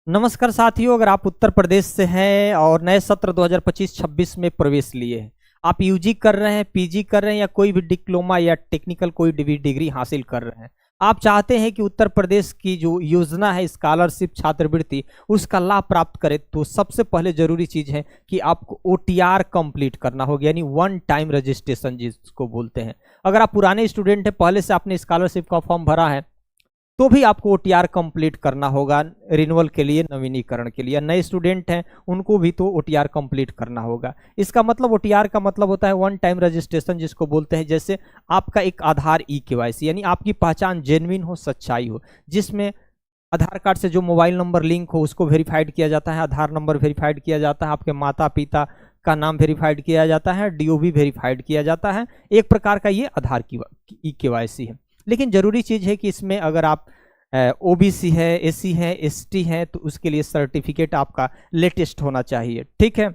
नमस्कार साथियों, अगर आप उत्तर प्रदेश से हैं और नए सत्र 2025-26 में प्रवेश लिए हैं, आप यूजी कर रहे हैं, पीजी कर रहे हैं या कोई भी डिप्लोमा या टेक्निकल कोई डिग्री हासिल कर रहे हैं, आप चाहते हैं कि उत्तर प्रदेश की जो योजना है स्कॉलरशिप छात्रवृत्ति उसका लाभ प्राप्त करें, तो सबसे पहले जरूरी चीज है कि आपको ओटीआर कंप्लीट करना होगा, यानी वन टाइम रजिस्ट्रेशन जिसको बोलते हैं। अगर आप पुराने स्टूडेंट हैं, पहले से आपने स्कॉलरशिप का फॉर्म भरा है, तो भी आपको ओटीआर कंप्लीट करना होगा रिन्यूअल के लिए, नवीनीकरण के लिए। नए स्टूडेंट हैं उनको भी तो ओटीआर कंप्लीट करना होगा। इसका मतलब ओटीआर का मतलब होता है वन टाइम रजिस्ट्रेशन जिसको बोलते हैं। जैसे आपका एक आधार ई-केवाईसी, यानी आपकी पहचान जेन्युइन हो, सच्चाई हो, जिसमें आधार कार्ड से जो मोबाइल नंबर लिंक हो उसको वेरीफाइड किया जाता है, आधार नंबर वेरीफाइड किया जाता है, आपके माता पिता का नाम वेरीफाइड किया जाता है, डीओबी वेरीफाइड किया जाता है। एक प्रकार का ये आधार की ई-केवाईसी है। लेकिन जरूरी चीज है कि इसमें अगर आप ओबीसी है, एससी है, एसटी है, तो उसके लिए सर्टिफिकेट आपका लेटेस्ट होना चाहिए। ठीक है।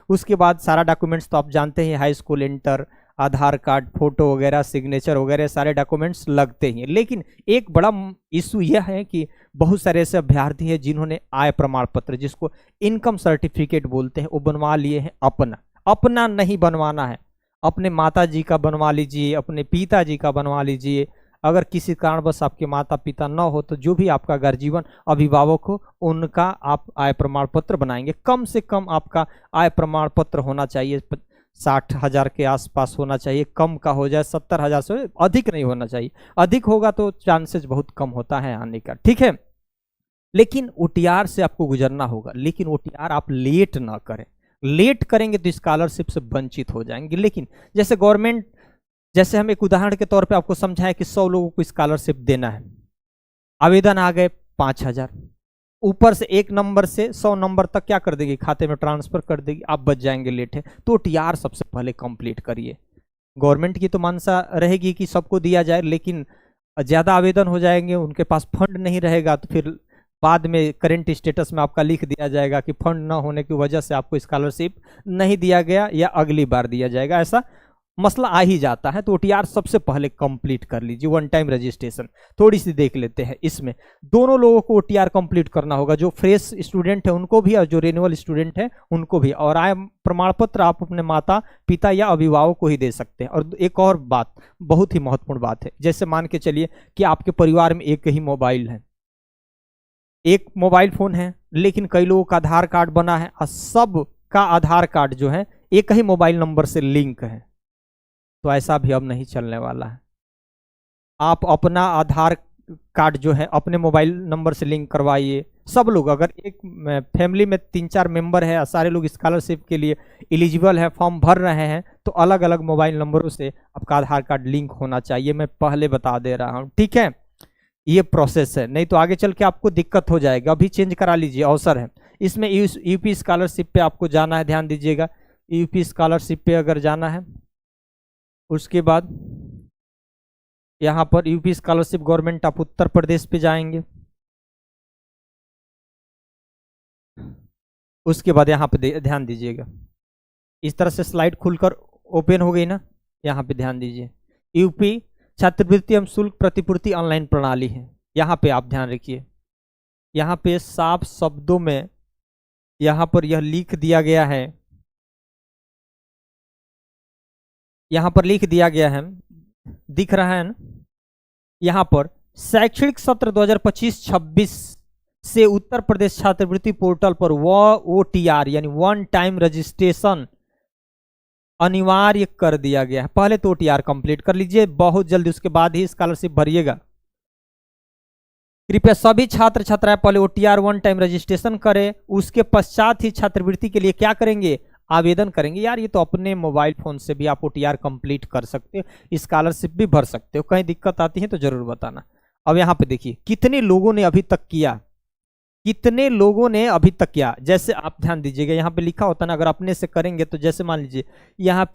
उसके बाद सारा डॉक्यूमेंट्स तो आप जानते हैं, हाई स्कूल इंटर, आधार कार्ड, फोटो वगैरह, सिग्नेचर वगैरह सारे डॉक्यूमेंट्स लगते हैं। लेकिन एक बड़ा इशू यह है कि बहुत सारे ऐसे अभ्यर्थी हैं जिन्होंने आय प्रमाण पत्र, जिसको इनकम सर्टिफिकेट बोलते हैं, वो बनवा लिए हैं। अपना अपना नहीं बनवाना है, अपने माता जी का बनवा लीजिए, अपने पिताजी का बनवा लीजिए। अगर किसी कारणवश आपके माता पिता न हो तो जो भी आपका गार्जियन अभिभावक हो उनका आप आय प्रमाण पत्र बनाएंगे। कम से कम आपका आय प्रमाण पत्र होना चाहिए 60,000 के आसपास होना चाहिए। कम का हो जाए 70,000 से अधिक नहीं होना चाहिए। अधिक होगा तो चांसेस बहुत कम होता है आने का। ठीक है। लेकिन ओटीआर से आपको गुजरना होगा, लेकिन ओटीआर आप लेट ना करें। लेट करेंगे तो स्कॉलरशिप से वंचित हो जाएंगे। लेकिन जैसे गवर्नमेंट, जैसे हम एक उदाहरण के तौर पे आपको समझाएं कि 100 लोगों को स्कॉलरशिप देना है, आवेदन आ गए 5,000, ऊपर से एक नंबर से 100 नंबर तक क्या कर देगी, खाते में ट्रांसफर कर देगी, आप बच जाएंगे लेट है। तो टीआर सबसे पहले कंप्लीट करिए। गवर्नमेंट की तो मानसा रहेगी कि सबको दिया जाए, लेकिन ज्यादा आवेदन हो जाएंगे, उनके पास फंड नहीं रहेगा, तो फिर बाद में करंट स्टेटस में आपका लिख दिया जाएगा कि फंड न होने की वजह से आपको स्कॉलरशिप नहीं दिया गया या अगली बार दिया जाएगा। ऐसा मसला आ ही जाता है। तो ओटीआर सबसे पहले कंप्लीट कर लीजिए। वन टाइम रजिस्ट्रेशन थोड़ी सी देख लेते हैं। इसमें दोनों लोगों को ओटीआर कंप्लीट करना होगा, जो फ्रेश स्टूडेंट है उनको भी और जो रिन्यूअल स्टूडेंट है उनको भी। और आय प्रमाण पत्र आप अपने माता पिता या अभिभावक को ही दे सकते हैं। और एक और बात, बहुत ही महत्वपूर्ण बात है, जैसे मान के चलिए कि आपके परिवार में एक ही मोबाइल है, एक मोबाइल फोन है, लेकिन कई लोगों का आधार कार्ड बना है और सब का आधार कार्ड जो है एक ही मोबाइल नंबर से लिंक है, तो ऐसा भी अब नहीं चलने वाला है। आप अपना आधार कार्ड जो है अपने मोबाइल नंबर से लिंक करवाइए। सब लोग, अगर एक फैमिली में 3-4 मेंबर है, सारे लोग स्कॉलरशिप के लिए एलिजिबल है, फॉर्म भर रहे हैं, तो अलग अलग मोबाइल नंबरों से आपका आधार कार्ड लिंक होना चाहिए। मैं पहले बता दे रहा हूँ। ठीक है। ये प्रोसेस है, नहीं तो आगे चल के आपको दिक्कत हो जाएगा। अभी चेंज करा लीजिए, अवसर है। इसमें यूपी स्कॉलरशिप पे आपको जाना है, ध्यान दीजिएगा। यूपी स्कॉलरशिप पे अगर जाना है, उसके बाद यहाँ पर UP scholarship government of Uttar Pradesh पे जाएंगे। उसके बाद यहाँ पे ध्यान दीजिएगा, इस तरह से स्लाइड खुलकर ओपन हो गई ना, यहाँ पे ध्यान दीजिए। यूपी छात्रवृत्ति एवं शुल्क प्रतिपूर्ति ऑनलाइन प्रणाली है, यहाँ पे आप ध्यान रखिए। यहाँ पे साफ शब्दों में यहाँ पर यह लिख दिया गया है, यहाँ पर लिख दिया गया है, दिख रहा है ना। यहाँ पर शैक्षणिक सत्र 2025-26 से उत्तर प्रदेश छात्रवृत्ति पोर्टल पर ओटीआर यानी वन टाइम रजिस्ट्रेशन अनिवार्य कर दिया गया है। पहले तो ओटीआर कंप्लीट कर लीजिए बहुत जल्दी, उसके बाद ही स्कॉलरशिप भरिएगा। कृपया सभी छात्र छात्राएं पहले ओटीआर वन टाइम रजिस्ट्रेशन करें, उसके पश्चात ही छात्रवृत्ति के लिए क्या करेंगे, आवेदन करेंगे। यार ये तो अपने मोबाइल फोन से भी आप ओटीआर कंप्लीट कर सकते हो, स्कॉलरशिप भी भर सकते हो। कहीं दिक्कत आती है तो जरूर बताना। अब यहाँ पे देखिए कितने लोगों ने अभी तक किया, कितने लोगों ने अभी तक किया। जैसे आप ध्यान दीजिएगा, यहाँ पे लिखा होता है ना, अगर अपने से करेंगे तो जैसे मान लीजिए यहाँ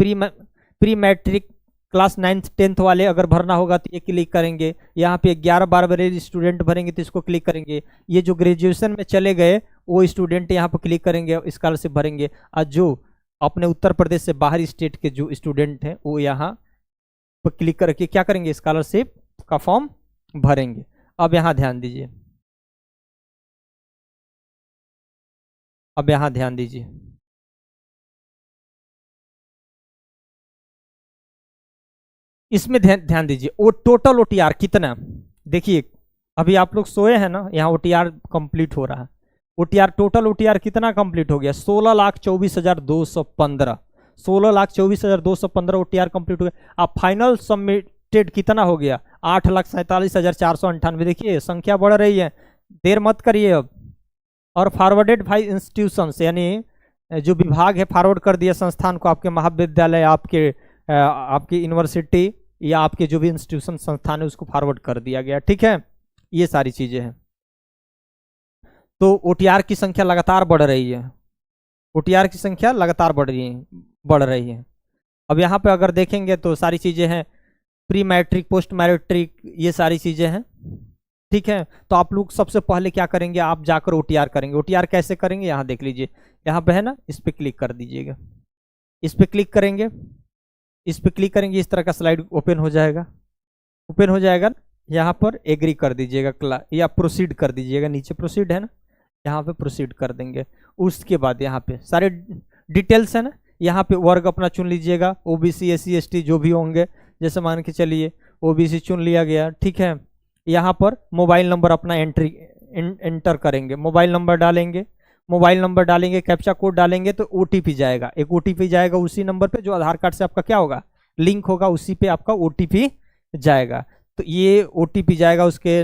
प्री मैट्रिक क्लास 9th-10th वाले अगर भरना होगा तो ये क्लिक करेंगे। यहाँ पे 11-12 वाले स्टूडेंट भरेंगे तो इसको क्लिक करेंगे। ये जो ग्रेजुएशन में चले गए वो स्टूडेंट यहाँ पर क्लिक करेंगे, स्कॉलरशिप भरेंगे। और जो अपने उत्तर प्रदेश से बाहरी स्टेट के जो स्टूडेंट हैं वो यहाँ पर क्लिक करके क्या करेंगे, स्कॉलरशिप का फॉर्म भरेंगे। अब यहाँ ध्यान दीजिए, अब यहाँ ध्यान दीजिए, इसमें ध्यान ध्यान दीजिए, वो टोटल ओटीआर कितना, देखिए अभी आप लोग सोए हैं ना, यहाँ ओटीआर कंप्लीट हो रहा है। ओटीआर टोटल ओटीआर कितना कंप्लीट हो गया, 16,24,215, 16,24,215 ओटीआर कंप्लीट हो गया। अब फाइनल सबमिटेड कितना हो गया, 8,47,498। देखिए संख्या बढ़ रही है, देर मत करिए अब। और फॉरवर्डेड बाय इंस्टीट्यूशंस, यानी जो विभाग है फॉरवर्ड कर दिया संस्थान को, आपके महाविद्यालय, आपकी यूनिवर्सिटी या आपके जो भी इंस्टीट्यूशन संस्थान है उसको फॉरवर्ड कर दिया गया। ठीक है, ये सारी चीजें हैं। तो ओटीआर की संख्या लगातार बढ़ रही है, ओटीआर की संख्या लगातार बढ़ रही है। अब यहाँ पे अगर देखेंगे तो सारी चीजें हैं, प्री मैट्रिक, पोस्ट मैट्रिक, ये सारी चीजें हैं। ठीक है, तो आप लोग सबसे पहले क्या करेंगे, आप जाकर ओटीआर करेंगे। ओटीआर कैसे करेंगे, यहाँ देख लीजिए, यहाँ पे है ना, इस पर क्लिक कर दीजिएगा। इस पर क्लिक करेंगे, इस पर क्लिक करेंगे, इस तरह का स्लाइड ओपन हो जाएगा। ओपन हो जाएगा, यहाँ पर एग्री कर दीजिएगा या प्रोसीड कर दीजिएगा, नीचे प्रोसीड है ना, यहाँ पे प्रोसीड कर देंगे। उसके बाद यहाँ पे सारे डिटेल्स है ना, यहाँ पे वर्ग अपना चुन लीजिएगा, ओबीसी, एससी, एसटी जो भी होंगे, जैसे मान के चलिए ओबीसी चुन लिया गया। ठीक है, यहाँ पर मोबाइल नंबर अपना एंटर करेंगे, मोबाइल नंबर डालेंगे, मोबाइल नंबर डालेंगे, कैप्चा कोड डालेंगे तो ओटीपी जाएगा, एक ओटीपी जाएगा उसी नंबर पे जो आधार कार्ड से आपका क्या होगा, लिंक होगा, उसी पे आपका ओटीपी जाएगा। तो ये ओटीपी जाएगा, उसके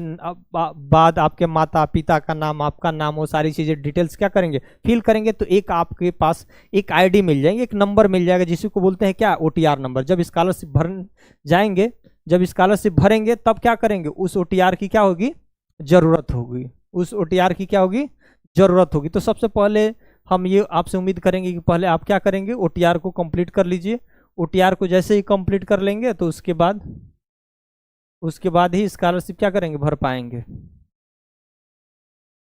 बाद आपके माता पिता का नाम, आपका नाम, वो सारी चीज़ें डिटेल्स क्या करेंगे, फिल करेंगे। तो एक आपके पास एक आईडी मिल जाएगी, एक नंबर मिल जाएगा, जिसी को बोलते हैं क्या, ओटीआर नंबर। जब स्कॉलरशिप भर जाएंगे, जब स्कॉलरशिप भरेंगे तब क्या करेंगे, उस ओटीआर की क्या होगी, जरूरत होगी, उस ओटीआर की क्या होगी, जरूरत होगी। तो सबसे पहले हम ये आपसे उम्मीद करेंगे कि पहले आप क्या करेंगे, ओटीआर को कंप्लीट कर लीजिए। ओटीआर को जैसे ही कंप्लीट कर लेंगे तो उसके बाद ही स्कॉलरशिप क्या करेंगे, भर पाएंगे।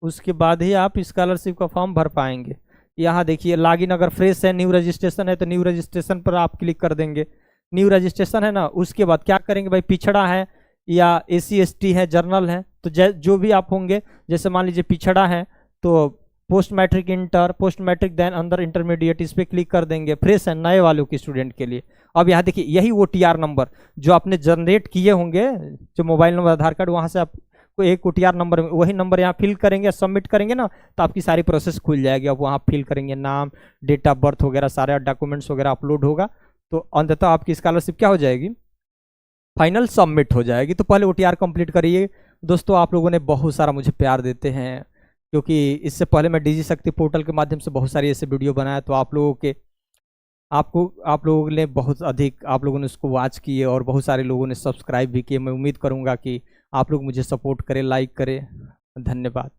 उसके बाद ही आप स्कॉलरशिप का फॉर्म भर पाएंगे। यहाँ देखिए, लॉगिन अगर फ्रेश है, न्यू रजिस्ट्रेशन है तो न्यू रजिस्ट्रेशन पर आप क्लिक कर देंगे। न्यू रजिस्ट्रेशन है ना, उसके बाद क्या करेंगे भाई, पिछड़ा है या एससी एसटी है, जर्नल है, तो जो भी आप होंगे, जैसे मान लीजिए पिछड़ा है तो post matric inter, post matric then अंदर इंटरमीडिएट, इस पर क्लिक कर देंगे। फ्रेश है, नए वालों की स्टूडेंट के लिए। अब यहाँ देखिए, यही ओटीआर नंबर जो आपने जनरेट किए होंगे, जो मोबाइल नंबर, आधार कार्ड, वहाँ से आपको एक ओटीआर नंबर, वही नंबर यहाँ फिल करेंगे, सबमिट करेंगे ना, तो आपकी सारी प्रोसेस खुल जाएगी। अब वहाँ फिल करेंगे, नाम, डेट ऑफ बर्थ वगैरह, सारे डॉक्यूमेंट्स वगैरह अपलोड होगा, तो अंततः आपकी स्कॉलरशिप क्या हो जाएगी, फाइनल सबमिट हो जाएगी। तो पहले ओटीआर कंप्लीट करिए। दोस्तों, आप लोगों ने बहुत सारा मुझे प्यार देते हैं, क्योंकि इससे पहले मैं डिजी शक्ति पोर्टल के माध्यम से बहुत सारी ऐसे वीडियो बनाया, तो आप लोगों ने बहुत अधिक, आप लोगों ने उसको वॉच किए और बहुत सारे लोगों ने सब्सक्राइब भी किए। मैं उम्मीद करूंगा कि आप लोग मुझे सपोर्ट करें, लाइक करें। धन्यवाद।